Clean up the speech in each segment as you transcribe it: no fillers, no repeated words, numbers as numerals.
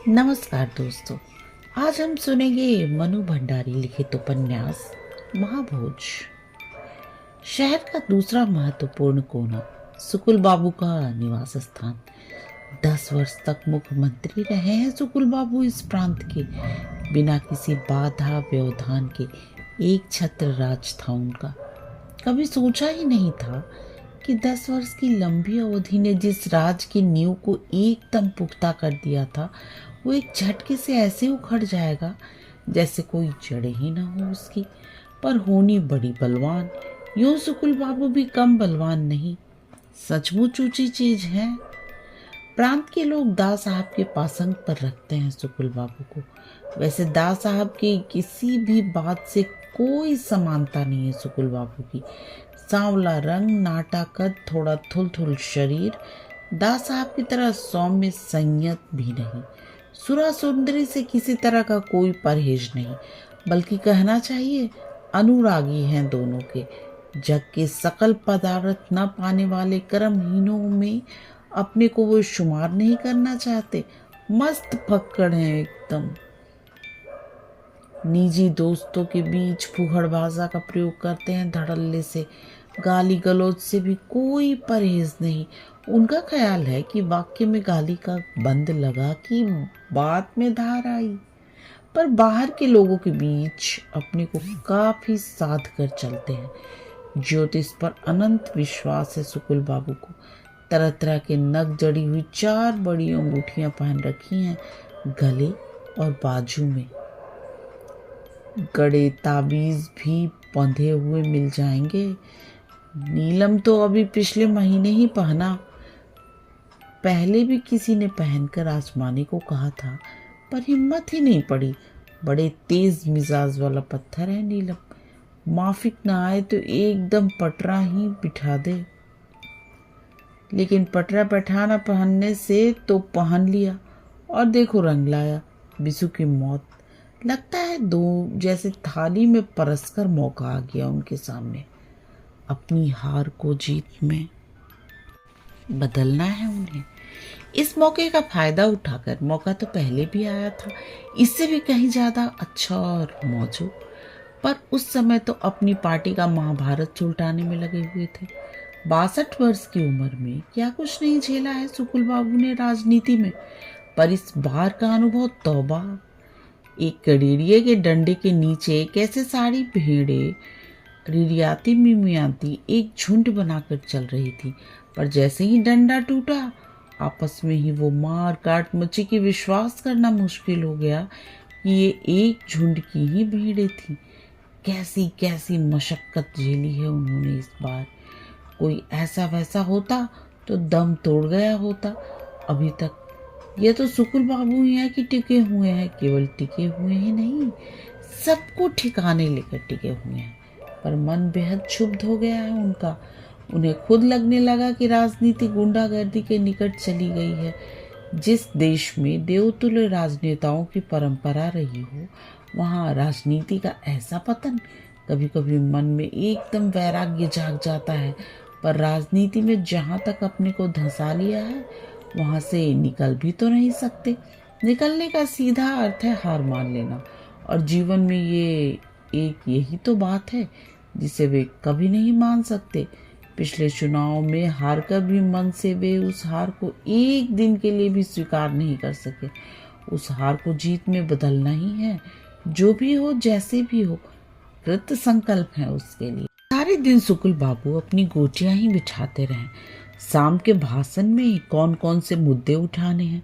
नमस्कार दोस्तों। आज हम सुनेंगे मनु भंडारी लिखित उपन्यास महाभोज। शहर का दूसरा महत्वपूर्ण कोना, सुकुल बाबू का निवास स्थान। 10 वर्ष तक मुख्यमंत्री रहे हैं सुकुल बाबू इस प्रांत के। बिना किसी बाधा व्यवधान के एक छत्र राज था उनका। कभी सोचा ही नहीं था कि 10 वर्ष की लंबी अवधि ने जिस राज की नींव को एकदम पुख्ता कर दिया था, वो एक झटके से ऐसे उखड़ जाएगा जैसे कोई जड़ें ही ना हो उसकी। पर होनी बड़ी बलवान। यूं सुकुल बाबू भी कम बलवान नहीं, सचमुच ऊंची चीज है। प्रांत के लोग दा साहब के पासंग पर रखते हैं सुकुल बाबू को। वैसे दा साहब की किसी भी बात से कोई समानता नहीं है सुकुल बाबू की। सांवला रंग, नाटा कद, थोड़ा थुल शरीर, दा साहब की तरह सौम्य संयत भी नहीं। सुरा सुंदरी से किसी तरह का कोई परहेज नहीं, बल्कि कहना चाहिए अनुरागी हैं दोनों के। जग के सकल पदार्थ न पाने वाले कर्महीनों में अपने को वो शुमार नहीं करना चाहते। मस्त फक्कड़ हैं एकदम। निजी दोस्तों के बीच फूहड़ भाषा का प्रयोग करते हैं धड़ल्ले से। गाली गलौज से भी कोई परहेज नहीं। उनका ख्याल है कि वाक्य में गाली का बंद लगा कि बात में धार आई। पर बाहर के लोगों के बीच अपने को काफी साध कर चलते हैं। ज्योतिष पर अनंत विश्वास है सुकुल बाबू को। तरह तरह के नग जड़ी हुई 4 बड़ी अंगूठियां पहन रखी हैं गले और बाजू में। गड़े ताबीज भी बंधे हुए मिल जाएंगे। नीलम तो अभी पिछले महीने ही पहना। पहले भी किसी ने पहनकर आजमाने को कहा था, पर हिम्मत ही नहीं पड़ी। बड़े तेज मिजाज वाला पत्थर है नीलम। माफिक ना आए तो एकदम पटरा ही बिठा दे। लेकिन पटरा बैठाना पहनने से तो पहन लिया और देखो रंग लाया। बिसु की मौत। लगता है दो जैसे थाली में परसकर मौका आ गया उनके सामने। अपनी हार को जीत में बदलना है उन्हें। इस मौके का फायदा उठाकर, मौका तो पहले भी आया था, इससे भी कहीं ज्यादा अच्छा और मौजूद। पर उस समय तो अपनी पार्टी का महाभारत सुलटाने में लगे हुए थे। 62 वर्ष की उम्र में क्या कुछ नहीं झेला है सुकुल बाबू ने राजनीति में। पर इस बार का अनुभव तौबा। एक गडेरिये के डंडे के नीचे कैसे सारी भेड़ें रिरियाती मिमियाती एक झुंड बनाकर चल रही थी। पर जैसे ही डंडा टूटा, आपस में ही वो मार काट मची कि विश्वास करना मुश्किल हो गया कि ये एक झुंड की ही भेड़ें थी। कैसी कैसी मशक्कत झेली है उन्होंने इस बार। कोई ऐसा वैसा होता तो दम तोड़ गया होता अभी तक। ये तो सुकुल बाबू ही है कि टिके हुए हैं। केवल टिके हुए ही नहीं, सबको ठिकाने लेकर टिके हुए हैं। पर मन बेहद क्षुब्ध हो गया है उनका। उन्हें खुद लगने लगा कि राजनीति गुंडागर्दी के निकट चली गई है। जिस देश में देवतुल्य राजनेताओं की परंपरा रही हो, वहाँ राजनीति का ऐसा पतन। कभी कभी मन में एकदम वैराग्य जाग जाता है। पर राजनीति में जहाँ तक अपने को धंसा लिया है, वहाँ से निकल भी तो नहीं सकते। निकलने का सीधा अर्थ है हार मान लेना। और जीवन में यही तो बात है जिसे वे कभी नहीं मान सकते। पिछले चुनाव में हार कर भी मन से वे उस हार को एक दिन के लिए भी स्वीकार नहीं कर सके। उस हार को जीत में बदलना ही है। जो भी हो, जैसे भी हो, कृत संकल्प है उसके लिए। सारे दिन सुकुल बाबू अपनी गोटियां ही बिछाते रहे। शाम के भाषण में कौन कौन से मुद्दे उठाने हैं,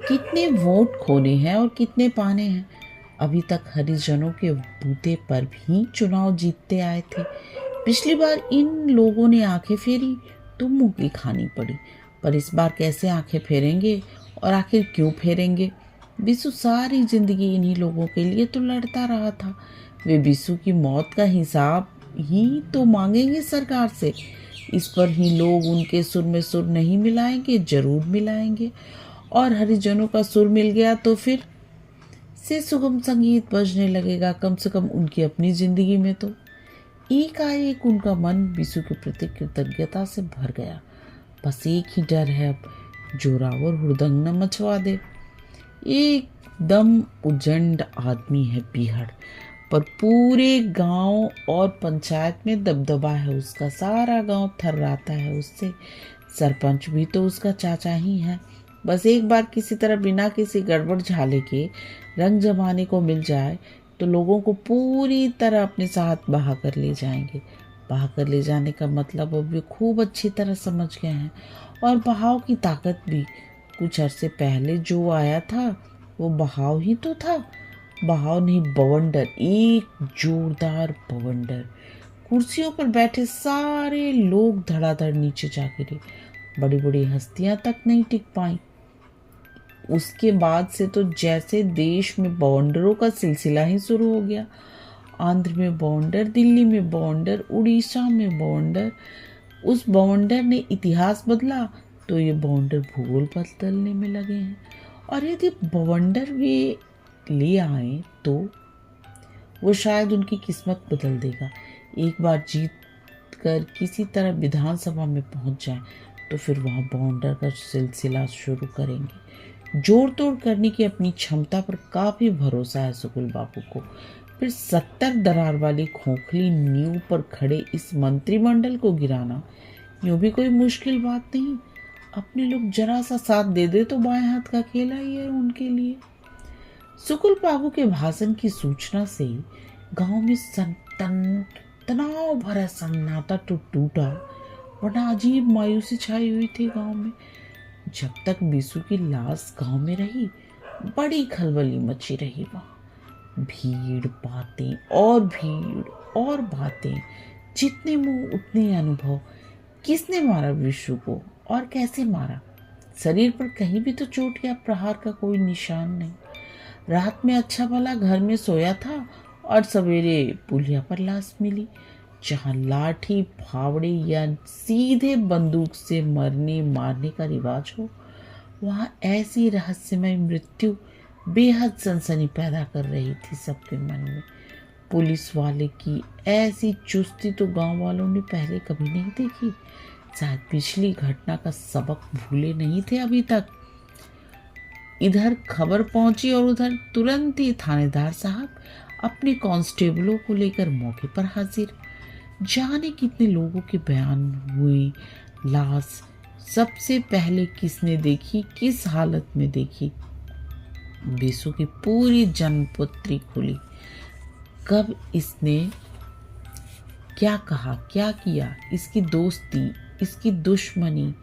कितने वोट खोने हैं और कितने पाने हैं। अभी तक हरिजनों के बूते पर भी चुनाव जीतते आए थे। पिछली बार इन लोगों ने आंखें फेरी तो मुंह की खानी पड़ी। पर इस बार कैसे आंखें फेरेंगे और आखिर क्यों फेरेंगे? बिसु सारी जिंदगी इन्हीं लोगों के लिए तो लड़ता रहा था। वे बिसु की मौत का हिसाब ही तो मांगेंगे सरकार से। इस पर ही लोग उनके सुर में सुर नहीं मिलाएंगे, जरूर मिलाएंगे। और हरिजनों का सुर मिल गया तो फिर से सुगम संगीत बजने लगेगा, कम से कम उनकी अपनी जिंदगी में तो। एकाएक उनका मन बिसु के प्रति कृतज्ञता से भर गया। बस एक ही डर है अब, जोरावर हुड़दंग न मचवा दे। एकदम उजंड आदमी है बीहड़, पर पूरे गांव और पंचायत में दबदबा है उसका। सारा गांव थर्राता है उससे। सरपंच भी तो उसका चाचा ही है। बस एक बार किसी तरह बिना किसी गड़बड़ झाले के रंग जमाने को मिल जाए तो लोगों को पूरी तरह अपने साथ बहा कर ले जाएंगे। बहा कर ले जाने का मतलब अब वे खूब अच्छी तरह समझ गए हैं। और बहाव की ताकत भी कुछ अरसे पहले जो आया था वो बहाव ही तो था। बहाव नहीं, बवंडर, एक जोरदार बवंडर। कुर्सियों पर बैठे सारे लोग धड़ाधड़ नीचे जा गिरे। बड़ी बड़ी हस्तियां तक नहीं टिक पाई। उसके बाद से तो जैसे देश में बवंडरों का सिलसिला ही शुरू हो गया। आंध्र में बवंडर, दिल्ली में बवंडर, उड़ीसा में बवंडर। उस बवंडर ने इतिहास बदला तो ये बवंडर भूगोल बदलने में लगे हैं। और यदि बवंडर वे ले आए तो वो शायद उनकी किस्मत बदल देगा। एक बार जीत कर किसी तरह विधानसभा में पहुंच जाए तो फिर वहाँ बवंडर का सिलसिला शुरू करेंगे। जोड़ तोड़ करने की अपनी क्षमता पर काफ़ी भरोसा है सुकुल बाबू को। फिर 70 दरार वाली खोखली नींव पर खड़े इस मंत्रिमंडल को गिराना यूँ भी कोई मुश्किल बात नहीं। अपने लोग जरा सा साथ दे दे तो बाएं हाथ का खेला ही है उनके लिए। सुकुल बाबू के भाषण की सूचना से गांव में तनाव भरा सन्नाटा तो टूटा, वरना अजीब मायूसी छाई हुई थी गांव में। जब तक बिसु की लाश गांव में रही बड़ी खलबली मची रही। वहां भीड़, बातें और भीड़ और बातें, जितने मुंह उतने अनुभव। किसने मारा बिसु को और कैसे मारा? शरीर पर कहीं भी तो चोट या प्रहार का कोई निशान नहीं। रात में अच्छा भला घर में सोया था और सवेरे पुलिया पर लाश मिली। जहाँ लाठी, फावड़े या सीधे बंदूक से मरने मारने का रिवाज हो, वहाँ ऐसी रहस्यमय मृत्यु बेहद सनसनी पैदा कर रही थी सबके मन में। पुलिस वाले की ऐसी चुस्ती तो गांव वालों ने पहले कभी नहीं देखी। शायद पिछली घटना का सबक भूले नहीं थे अभी तक। इधर खबर पहुंची और उधर तुरंत ही थानेदार साहब अपने कांस्टेबलों को लेकर मौके पर हाजिर। जाने कितने लोगों के बयान हुए। लाश सबसे पहले किसने देखी, किस हालत में देखी, बिसु की पूरी जन्मपत्री खुली। कब इसने क्या कहा, क्या किया, इसकी दोस्ती, इसकी दुश्मनी,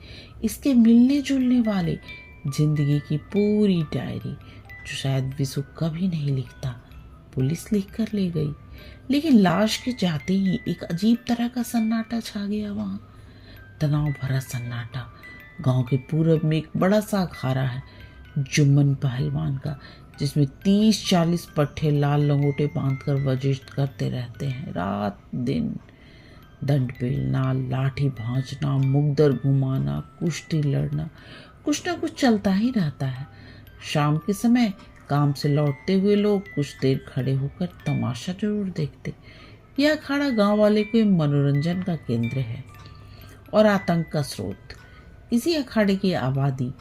इसके मिलने जुलने वाले, जिंदगी की पूरी डायरी जो शायद बिसु कभी नहीं लिखता, पुलिस लिख कर ले गई। लेकिन लाश के जाते ही एक अजीब तरह का सन्नाटा छा गया वहाँ। तनाव भरा सन्नाटा। गांव के पूरब में एक बड़ा सा अखाड़ा है, जुम्मन पहलवान का, जिसमें 30-40 पट्टे लाल लंगोटे बांधकर वर्जिश करते रहते हैं रात दिन। दंड पेलना, लाठी भांजना, मुगदर घुमाना, कुश्ती लड़ना, कुछ ना कुछ चलता ही रहता है। शाम के समय काम से लौटते हुए लोग कुछ देर खड़े होकर तमाशा जरूर देखते। यह अखाड़ा गांव वाले के मनोरंजन का केंद्र है और आतंक का स्रोत। इसी अखाड़े की आबादी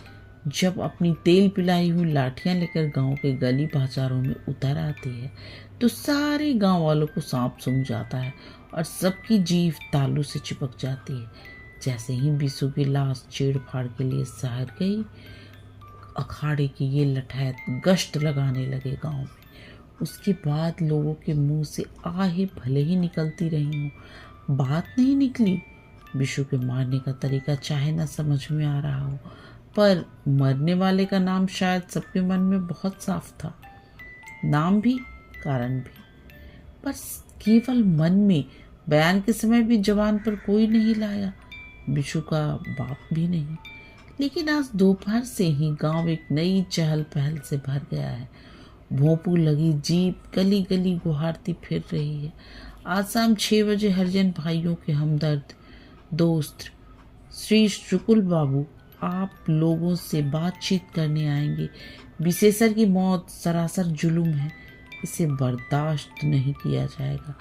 जब अपनी तेल पिलाई हुई लाठियां लेकर गांव के गली बाजारों में उतर आती है तो सारे गांव वालों को सांप सूंघ जाता है और सबकी जीभ तालू से चिपक जाती है। जैसे ही बिसु की लाश चीड़ फाड़ के लिए शहर गई, अखाड़े की ये लठैत गश्त लगाने लगे गांव में। उसके बाद लोगों के मुंह से आहे भले ही निकलती रही हो, बात नहीं निकली। बिशु के मारने का तरीका चाहे ना समझ में आ रहा हो, पर मरने वाले का नाम शायद सबके मन में बहुत साफ था। नाम भी, कारण भी, पर केवल मन में। बयान के समय भी जवान पर कोई नहीं लाया, बिशु का बाप भी नहीं। लेकिन आज दोपहर से ही गांव एक नई चहल पहल से भर गया है। भोंपू लगी जीप गली गली गुहारती फिर रही है। आज शाम 6 बजे हरिजन भाइयों के हमदर्द दोस्त श्री शुकुल बाबू आप लोगों से बातचीत करने आएंगे। विशेषर की मौत सरासर जुल्म है, इसे बर्दाश्त नहीं किया जाएगा।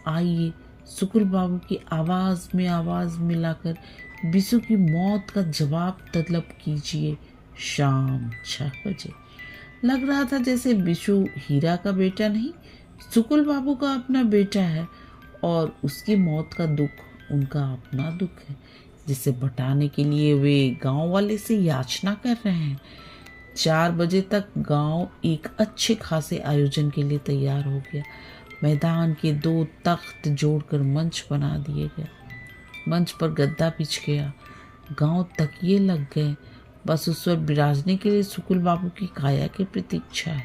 आइए शुकुल बाबू की आवाज़ में आवाज़ मिलाकर बिसु की मौत का जवाब तलब कीजिए। शाम 6 बजे लग रहा था जैसे बिशु हीरा का बेटा नहीं, शुक्ल बाबू का अपना बेटा है और उसकी मौत का दुख उनका अपना दुख है, जिसे बटाने के लिए वे गांव वाले से याचना कर रहे हैं। 4 बजे तक गांव एक अच्छे खासे आयोजन के लिए तैयार हो गया। मैदान के 2 तख्त जोड़कर मंच बना दिए गए। मंच पर गद्दा बिछ गया। गांव तकिए लग गए। बस उस पर बिराजने के लिए शुक्ल बाबू की काया की प्रतीक्षा है।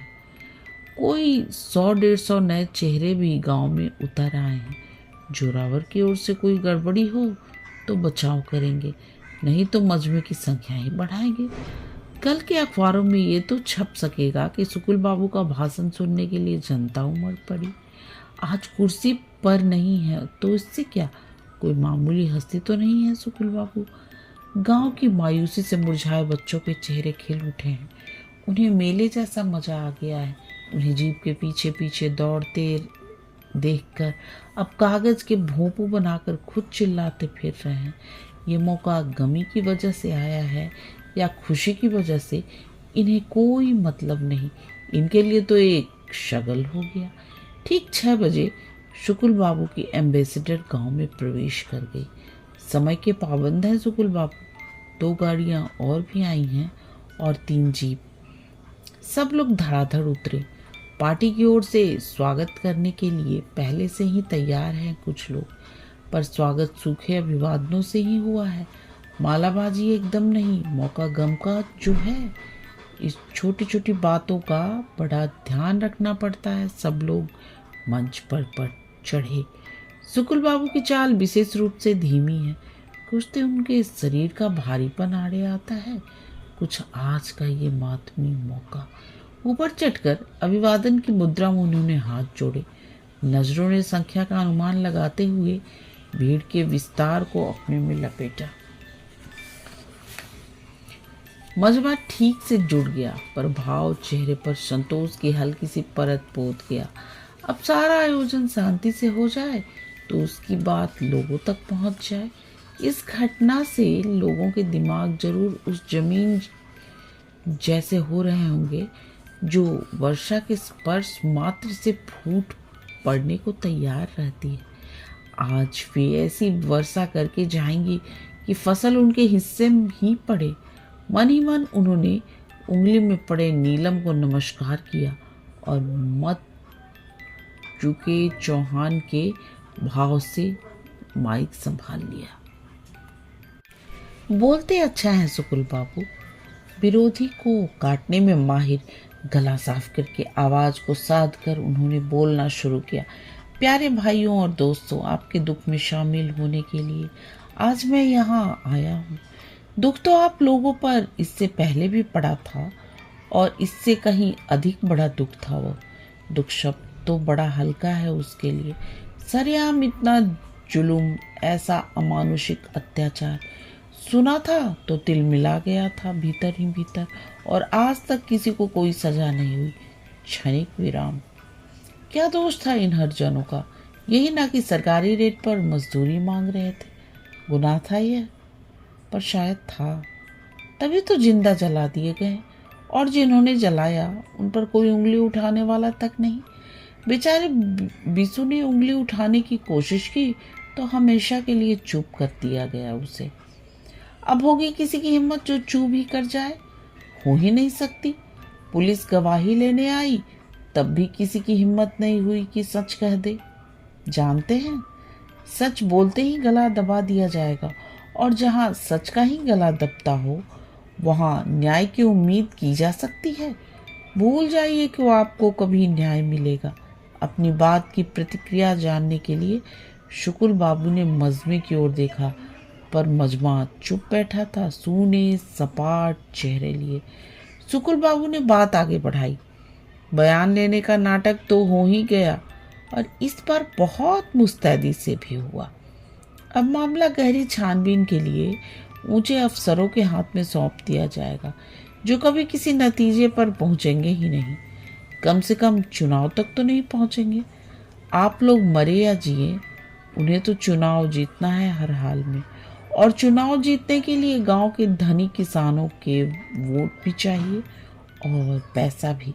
कोई 100-150 नए चेहरे भी गांव में उतर आए हैं। जोरावर की ओर से कोई गड़बड़ी हो तो बचाव करेंगे, नहीं तो मजमे की संख्या ही बढ़ाएंगे। कल के अखबारों में ये तो छप सकेगा कि शुक्ल बाबू का भाषण सुनने के लिए जनता उमड़ पड़ी। आज कुर्सी पर नहीं है तो इससे क्या, कोई मामूली हस्ती तो नहीं है शुक्ल बाबू। गांव की मायूसी से मुरझाए बच्चों के चेहरे खिल उठे हैं। उन्हें मेले जैसा मजा आ गया है। उन्हें जीप के पीछे पीछे दौड़ते देखकर अब कागज के भोंपू बनाकर खुद चिल्लाते फिर रहे हैं। ये मौका गमी की वजह से आया है या खुशी की वजह से, इन्हें कोई मतलब नहीं। इनके लिए तो एक शगल हो गया। ठीक 6 बजे शुक्ल बाबू की एम्बेसडर गांव में प्रवेश कर गई। समय के पाबंद हैं शुक्ल बाबू। 2 गाड़ियां और भी आई हैं और 3 जीप। सब लोग धड़ाधड़ उतरे। पार्टी की ओर से स्वागत करने के लिए पहले से ही तैयार हैं कुछ लोग, पर स्वागत सूखे अभिवादनों से ही हुआ है। मालाबाजी एकदम नहीं। मौका गम का जो है, इस छोटी छोटी बातों का बड़ा ध्यान रखना पड़ता है। सब लोग मंच पर चढ़े। शुक्ल बाबू की चाल विशेष रूप से धीमी है। कुछ तो उनके शरीर का भारीपन आड़े आता है। कुछ आज का ये मातमी मौका। ऊपर चढ़कर अभिवादन की मुद्रा में उन्होंने हाथ जोड़े। नजरों ने संख्या का अनुमान लगाते हुए भीड़ के विस्तार को अपने में लपेटा। मजमा ठीक से जुड़ गया, पर भाव चेहरे पर संतोष की हल्की सी परत पोत गया। अब सारा आयोजन शांति से हो जाए तो उसकी बात लोगों तक पहुंच जाए। इस घटना से लोगों के दिमाग जरूर उस जमीन जैसे हो रहे होंगे जो वर्षा के स्पर्श मात्र से फूट पड़ने को तैयार रहती है। आज वे ऐसी वर्षा करके जाएंगी कि फसल उनके हिस्से में ही पड़े। मन ही मन उन्होंने उंगली में पड़े नीलम को नमस्कार किया और मत चुके चौहान के भाव से माइक संभाल लिया। बोलते अच्छा है शुक्ल बाबू। विरोधी को काटने में माहिर। गला साफ करके आवाज को साध कर उन्होंने बोलना शुरू किया। प्यारे भाइयों और दोस्तों, आपके दुख में शामिल होने के लिए आज मैं यहाँ आया हूँ। दुख तो आप लोगों पर इससे पहले भी पड़ा था और इससे कहीं अधिक बड़ा दुख था। वो दुख शब्द तो बड़ा हल्का है उसके लिए। सरेआम इतना जुल्म, ऐसा अमानुषिक अत्याचार सुना था तो दिल मिला गया था भीतर ही भीतर, और आज तक किसी को कोई सजा नहीं हुई। क्षणिक विराम। क्या दोष था इन हरिजनों का? यही ना कि सरकारी रेट पर मजदूरी मांग रहे थे। गुनाह था यह? पर शायद था। तभी तो जिंदा जला दिए गए, और जिन्होंने जलाया उन पर कोई उंगली उठाने वाला तक नहीं। बेचारे बिशु ने उंगली उठाने की कोशिश की तो हमेशा के लिए चुप कर दिया गया उसे। अब होगी किसी की हिम्मत जो चुप ही कर जाए? हो ही नहीं सकती। पुलिस गवाही लेने आई तब भी किसी की हिम्मत नहीं हुई कि सच कह दे। जानते हैं, सच बोलते ही गला दबा दिया जाएगा, और जहां सच का ही गला दबता हो वहां न्याय की उम्मीद की जा सकती है। भूल जाइए कि वो आपको कभी न्याय मिलेगा। अपनी बात की प्रतिक्रिया जानने के लिए शुक्ल बाबू ने मजमे की ओर देखा, पर मजमा चुप बैठा था, सूने सपाट चेहरे लिए। शुक्ल बाबू ने बात आगे बढ़ाई। बयान लेने का नाटक तो हो ही गया, और इस बार बहुत मुस्तैदी से भी हुआ। अब मामला गहरी छानबीन के लिए ऊंचे अफसरों के हाथ में सौंप दिया जाएगा, जो कभी किसी नतीजे पर पहुंचेंगे ही नहीं। कम से कम चुनाव तक तो नहीं पहुंचेंगे। आप लोग मरे या जिए, उन्हें तो चुनाव जीतना है हर हाल में, और चुनाव जीतने के लिए गांव के धनी किसानों के वोट भी चाहिए, और पैसा भी।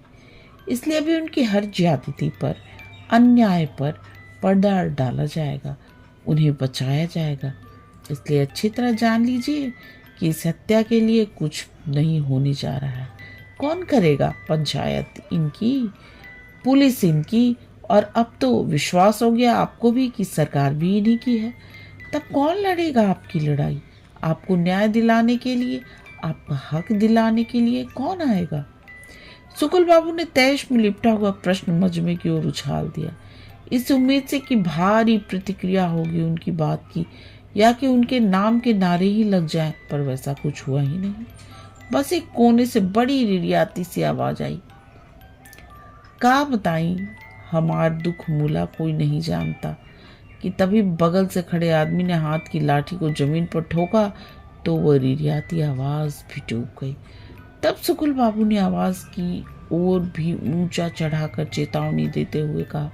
इसलिए अभी उनकी हर ज्यादती पर, अन्याय पर पर्दा डाला जाएगा, उन्हें बचाया जाएगा। इसलिए अच्छी तरह जान लीजिए कि इस हत्या के लिए कुछ नहीं होने जा रहा है। कौन करेगा पंचायत इनकी, पुलिस इनकी, और अब तो विश्वास हो गया आपको भी कि सरकार भी इन्हीं की है। तब कौन लड़ेगा आपकी लड़ाई? आपको न्याय दिलाने के लिए, आपका हक दिलाने के लिए कौन आएगा? सुकुल बाबू ने तैश में लिपटा हुआ प्रश्न मजमे की ओर उछाल दिया, इस उम्मीद से कि भारी प्रतिक्रिया होगी उनकी बात की, या कि उनके नाम के नारे ही लग जाएं, पर वैसा कुछ हुआ ही नहीं। बस एक कोने से बड़ी रिरियाती सी आवाज आई, का बताई हमार दुख मूला कोई नहीं जानता। कि तभी बगल से खड़े आदमी ने हाथ की लाठी को जमीन पर ठोका तो वह रिरियाती आवाज भी डूब गई। तब सुकुल बाबू ने आवाज की और भी ऊंचा चढ़ाकर चेतावनी देते हुए कहा,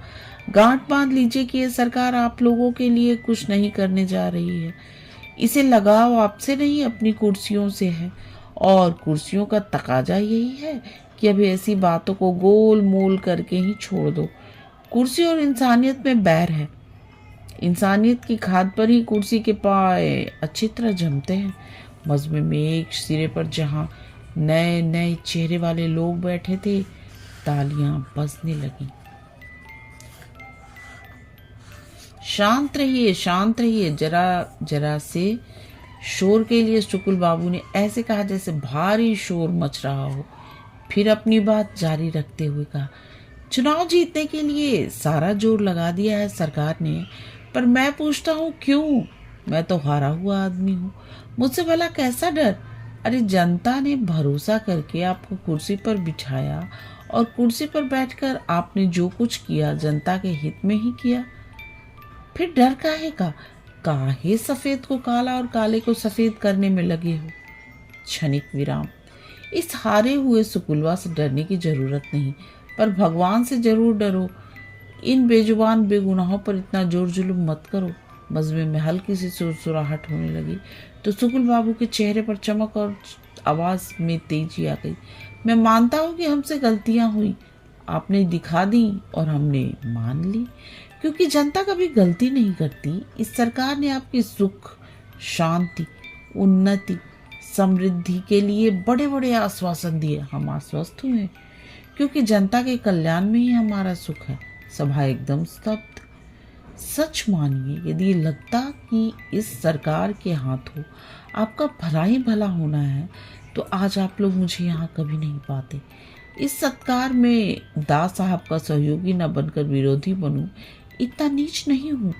गांठ बांध लीजिए कि यह सरकार आप लोगों के लिए कुछ नहीं करने जा रही है। इसे लगाव आपसे नहीं, अपनी कुर्सियों से है, और कुर्सियों का तकाजा यही है कि अभी ऐसी बातों को गोल मोल करके ही छोड़ दो। कुर्सी और इंसानियत में बैर है। इंसानियत की खाद पर ही कुर्सी के पाए अच्छी तरह जमते हैं। मजमे में एक सिरे पर जहां नए नए चेहरे वाले लोग बैठे थे, तालियां बजने लगी। शांत रहिए, जरा जरा से शोर के लिए सुकुल बाबू ने ऐसे कहा जैसे भारी शोर मच रहा हो। फिर अपनी बात जारी रखते हुए कहा, चुनाव जीतने के लिए सारा जोर लगा दिया है सरकार ने, पर मैं पूछता हूँ क्यों? मैं तो हारा हुआ आदमी हूँ, मुझसे भला कैसा डर? अरे जनता ने भरोसा करके आपको कुर्सी पर बिठाया, और कुर्सी पर बैठकर आपने जो कुछ किया जनता के हित में ही किया। फिर डर काहे का? काहे सफेद को काला और काले को सफेद करने में लगे हो? क्षणिक विराम। इस हारे हुए सुकुलवा से डरने की जरूरत नहीं, पर भगवान से जरूर डरो। इन बेजुबान बेगुनाहों पर इतना जोर जुलूम मत करो। मजमे में हल्की सी सुरसुराहट होने लगी तो सुकुल बाबू के चेहरे पर चमक और आवाज में तेजी आ गई। मैं मानता हूँ कि हमसे गलतियां हुई, आपने दिखा दी और हमने मान ली, क्योंकि जनता कभी गलती नहीं करती। इस सरकार ने आपकी सुख, शांति, उन्नति, समृद्धि के लिए बड़े बड़े आश्वासन दिए। हम आश्वस्त हुए, क्योंकि जनता के कल्याण में ही हमारा सुख है। सभा एकदम स्तब्ध। सच मानिए, यदि लगता कि इस सरकार के हाथों आपका भला ही भला होना है, तो आज आप लोग मुझे यहाँ कभी नहीं पाते। इस सत्कार में दास साहब का सहयोगी न बनकर विरोधी बनूं, इतना नीच नहीं हूँ,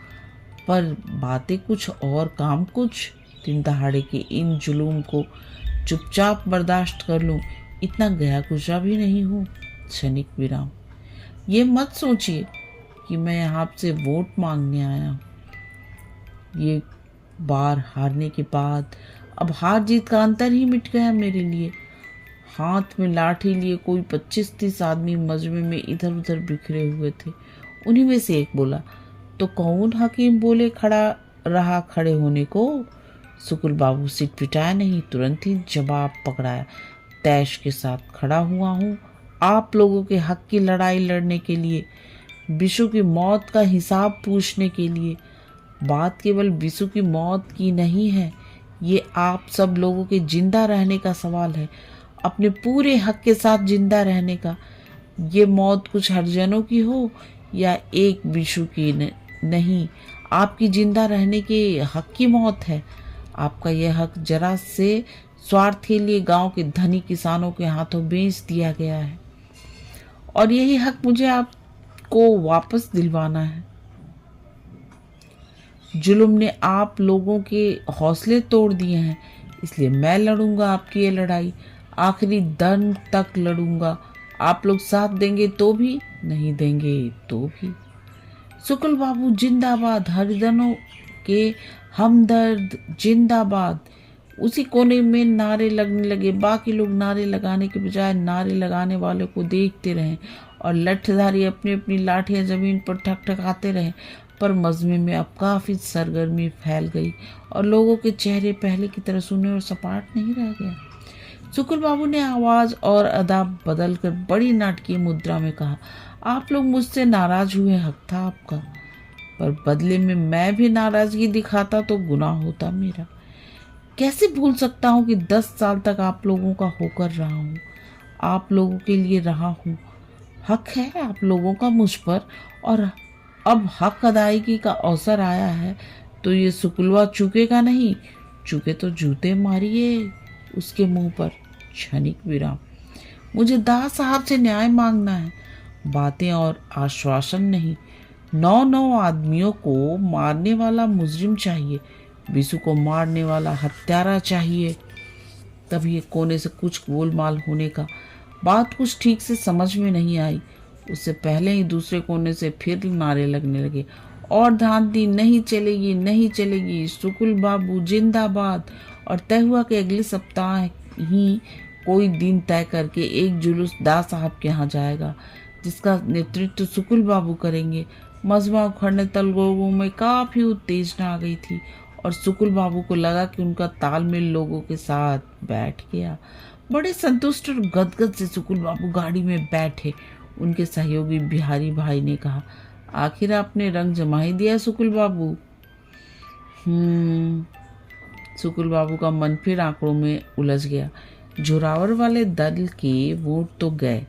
पर बातें कुछ और काम कुछ। दिन दहाड़े के इन जुलूम को चुपचाप बर्दाश्त कर लूं, इतना गया गुजरा भी नहीं हूँ। क्षणिक विराम। ये मत सोचिए कि मैं यहाँ आपसे वोट मांगने आया हूँ। ये बार हारने के बाद अब हार जीत का अंतर ही मिट गया मेरे लिए। हाथ में लाठी लिए कोई 25-30 आदमी मजमे में इधर उधर बिखरे हुए थे। उन्हीं में से एक बोला, तो कौन हकीम बोले खड़ा रहा खड़े होने को? सुकुल बाबू सिट पिटाया नहीं, तुरंत ही जवाब पकड़ाया, तैश के साथ खड़ा हुआ हूँ आप लोगों के हक की लड़ाई लड़ने के लिए, बिशु की मौत का हिसाब पूछने के लिए। बात केवल बिशु की मौत की नहीं है, ये आप सब लोगों के जिंदा रहने का सवाल है, अपने पूरे हक के साथ जिंदा रहने का। ये मौत कुछ हरिजनों की हो या एक बिशु की नहीं, आपकी जिंदा रहने के हक की मौत है। आपका यह हक जरा से स्वार्थ के लिए गांव के धनी किसानों के हाथों बेच दिया गया है, और यही हक मुझे आपको वापस दिलवाना है। जुल्म ने आप लोगों के हौसले तोड़ दिए हैं, इसलिए मैं लड़ूंगा आपकी ये लड़ाई, आखिरी दम तक लड़ूंगा। आप लोग साथ देंगे तो भी, नहीं देंगे तो भी। सुकुल बाबू जिंदाबाद, हरिजनों के हमदर्द जिंदाबाद। उसी कोने में नारे लगने लगे। बाकी लोग नारे लगाने के बजाय नारे लगाने वालों को देखते रहे और लठधारी अपनी अपनी लाठियां जमीन पर ठकठकाते रहे। पर मजमे में अब काफी सरगर्मी फैल गई और लोगों के चेहरे पहले की तरह सुने और सपाट नहीं रह गए। शुक्ल बाबू ने आवाज और अदा बदलकर बड़ी नाटकीय मुद्रा में कहा, आप लोग मुझसे नाराज हुए, हक था आपका, पर बदले में मैं भी नाराजगी दिखाता तो गुनाह होता मेरा। कैसे भूल सकता हूँ कि 10 साल तक आप लोगों का होकर रहा हूँ, आप लोगों के लिए रहा हूँ। हक है आप लोगों का मुझ पर, और अब हक अदायगी का अवसर आया है तो ये सुकुलवा चूकेगा नहीं। चूके तो जूते मारिए उसके मुंह पर। क्षणिक विराम। मुझे दास साहब से न्याय मांगना है, बातें और आश्वासन नहीं। 9 आदमियों को मारने वाला मुजरिम चाहिए, बिसु को मारने वाला हत्यारा चाहिए। तब ये कोने से कुछ गोलमाल होने का। बात कुछ ठीक से समझ में नहीं आई। उससे पहले ही दूसरे कोने से फिर नारे लगने लगे, और धांधली नहीं चलेगी, नहीं चलेगी, शुकुल बाबू जिंदाबाद। और तय हुआ कि अगले सप्ताह ही कोई दिन तय करके एक जुलूस दास साहब के यहाँ जाएगा, जिसका नेतृत्व शुकुल बाबू करेंगे। मजमा उखड़ने तक लोगों में काफी उत्तेजना आ गई थी, और शुकुल बाबू को लगा कि उनका तालमेल लोगों के साथ बैठ गया। बड़े संतुष्ट और गदगद से शुकुल बाबू गाड़ी में बैठे। उनके सहयोगी बिहारी भाई ने कहा, आखिर आपने रंग जमा ही दिया शुकुल बाबू। शुकुल बाबू का मन फिर आंकड़ों में उलझ गया। जोरावर वाले दल के वोट तो गए,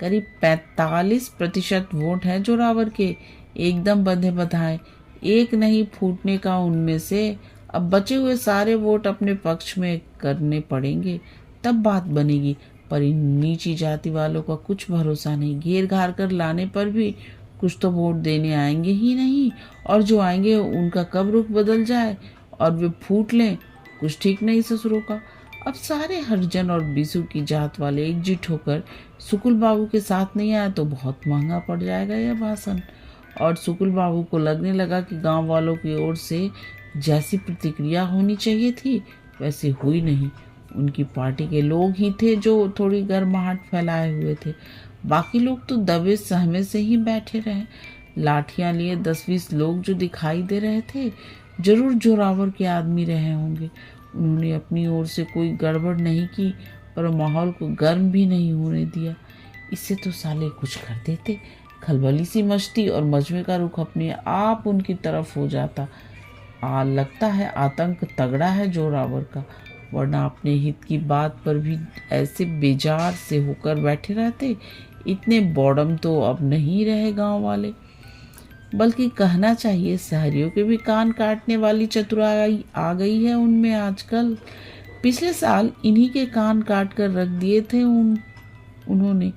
करीब 45% वोट हैं जोरावर के, एकदम बंधे बधाए, एक नहीं फूटने का उनमें से। अब बचे हुए सारे वोट अपने पक्ष में करने पड़ेंगे, तब बात बनेगी। पर इन नीची जाति वालों का कुछ भरोसा नहीं, घेर घार कर लाने पर भी कुछ तो वोट देने आएंगे ही नहीं, और जो आएंगे उनका कब रुख बदल जाए और वे फूट लें, कुछ ठीक नहीं ससुरों का। अब सारे हरिजन और बिसु की जात वाले एकजुट होकर शुकुल बाबू के साथ नहीं आए तो बहुत महंगा पड़ जाएगा यह भाषण। और शुकुल बाबू को लगने लगा कि गांव वालों की ओर से जैसी प्रतिक्रिया होनी चाहिए थी वैसी हुई नहीं। उनकी पार्टी के लोग ही थे जो थोड़ी गर्माहट फैलाए हुए थे, बाकी लोग तो दबे सहमे से ही बैठे रहे। लाठियां लिए 10-20 लोग जो दिखाई दे रहे थे जरूर जोरावर के आदमी रहे होंगे। उन्होंने अपनी ओर से कोई गड़बड़ नहीं की, पर माहौल को गर्म भी नहीं होने दिया। इससे तो साले कुछ कर देते। खलबली सी मचती और मजमे का रुख अपने आप उनकी तरफ हो जाता। लगता है आतंक तगड़ा है जोरावर का, वरना अपने हित की बात पर भी ऐसे बेजार से होकर बैठे रहते। इतने बॉडम तो अब नहीं रहे गांव वाले, बल्कि कहना चाहिए शहरियों के भी कान काटने वाली चतुराई आ गई है उनमें आजकल। पिछले साल इन्हीं के कान काट कर रख दिए थे उन्होंने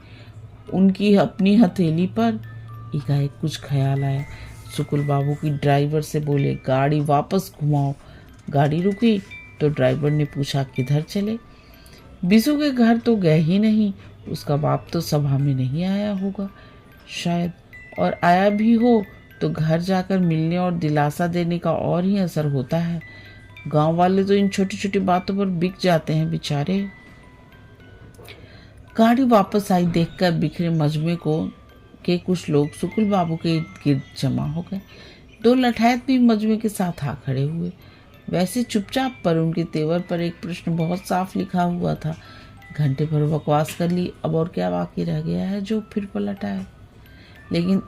उनकी अपनी हथेली पर। एकाएक कुछ ख्याल आया। शुकुल बाबू की ड्राइवर से बोले, गाड़ी वापस घुमाओ। गाड़ी रुकी तो ड्राइवर ने पूछा, किधर चले? बिसु के घर तो गए ही नहीं, उसका बाप तो सभा में नहीं आया होगा शायद, और आया भी हो तो घर जाकर मिलने और दिलासा देने का और ही असर होता है। गांव वाले तो इन छोटी छोटी बातों पर बिक जाते हैं बेचारे। गाड़ी वापस आई देखकर बिखरे मजमे को के कुछ लोग शुकुल बाबू के इर्द गिर्द जमा हो गए। 2 लठायत भी मजमे के साथ आ खड़े हुए, वैसे चुपचाप, पर उनके तेवर पर एक प्रश्न बहुत साफ लिखा हुआ था। घंटे भर बकवास कर ली, अब और क्या बाकी रह गया है जो फिर पलट आए। लेकिन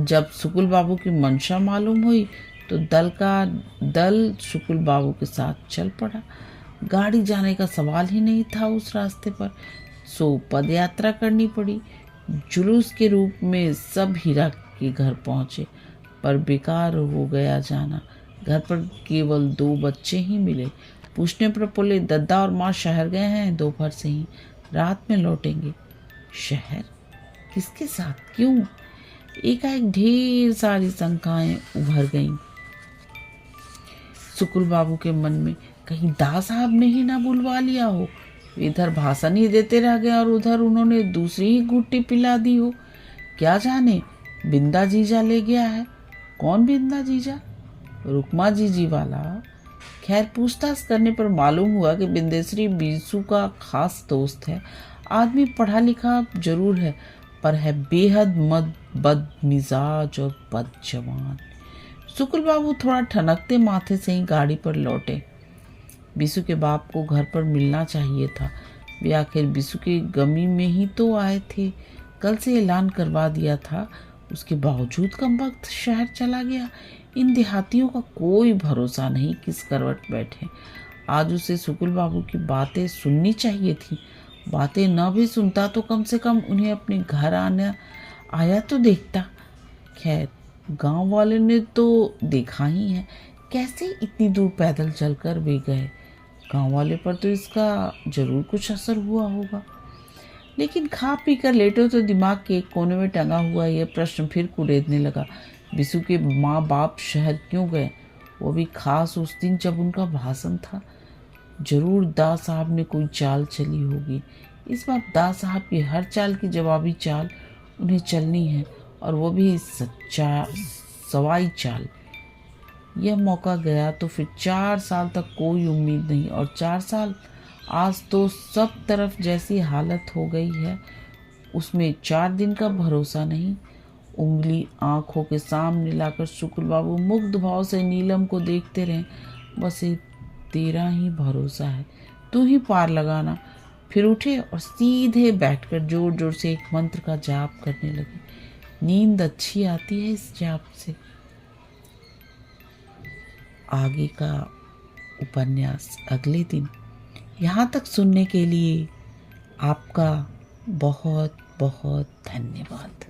जब शुकुल बाबू की मंशा मालूम हुई तो दल शुकुल बाबू के साथ चल पड़ा। गाड़ी जाने का सवाल ही नहीं था उस रास्ते पर, सो पद यात्रा करनी पड़ी। जुलूस के रूप में सब हीरा के घर पहुंचे, पर बेकार हो गया जाना। घर पर केवल 2 बच्चे ही मिले। पूछने पर बोले, दद्दा और माँ शहर गए हैं, दोपहर से ही, रात में लौटेंगे। शहर? किसके साथ? क्यों? एकाएक ढेर सारी शंकाएं उभर गईं शुकुल बाबू के मन में। कहीं दास साहब ने ही ना बुलवा लिया हो। इधर भाषण ही देते रह गए और उधर उन्होंने दूसरी ही घुट्टी पिला दी हो। क्या जाने बिंदा जीजा ले गया है। कौन बिंदा जीजा? रुकमा जीजी वाला। खैर, पूछताछ करने पर मालूम हुआ कि बिंदेश्री बीसू का खास दोस्त है। आदमी पढ़ा लिखा जरूर है, पर है बेहद बदमिजाज और बदजवान। शुकुल बाबू थोड़ा ठनकते माथे से ही गाड़ी पर लौटे। बीसू के बाप को घर पर मिलना चाहिए था। वे आखिर बिसु के गमी में ही तो आए थे। कल से ऐलान करवा दिया था, उसके बावजूद कमबख्त शहर चला गया। इन देहातियों का कोई भरोसा नहीं किस करवट बैठे। आज उसे शुक्ल बाबू की बातें सुननी चाहिए थी। बातें न भी सुनता तो कम से कम उन्हें अपने घर आया तो देखता। खैर, गांव वाले ने तो देखा ही है, कैसे इतनी दूर पैदल चलकर वे गए। गांव वाले पर तो इसका जरूर कुछ असर हुआ होगा। लेकिन खा पी कर लेटो तो दिमाग के एक कोने में टंगा हुआ यह प्रश्न फिर कुरेदने लगा, बिसु के माँ बाप शहर क्यों गए, वो भी खास उस दिन जब उनका भाषण था। जरूर दा साहब ने कोई चाल चली होगी। इस बार दा साहब की हर चाल की जवाबी चाल उन्हें चलनी है, और वो भी सच्चा सवाई चाल। यह मौका गया तो फिर 4 साल तक कोई उम्मीद नहीं, और 4 साल आज तो सब तरफ जैसी हालत हो गई है, उसमें 4 दिन का भरोसा नहीं। उंगली आंखों के सामने लाकर शुक्ल बाबू मुग्ध भाव से नीलम को देखते रहे। बस एक तेरा ही भरोसा है, तू ही पार लगाना। फिर उठे और सीधे बैठकर जोर जोर से एक मंत्र का जाप करने लगे। नींद अच्छी आती है इस जाप से। आगे का उपन्यास अगले दिन। यहाँ तक सुनने के लिए आपका बहुत बहुत धन्यवाद।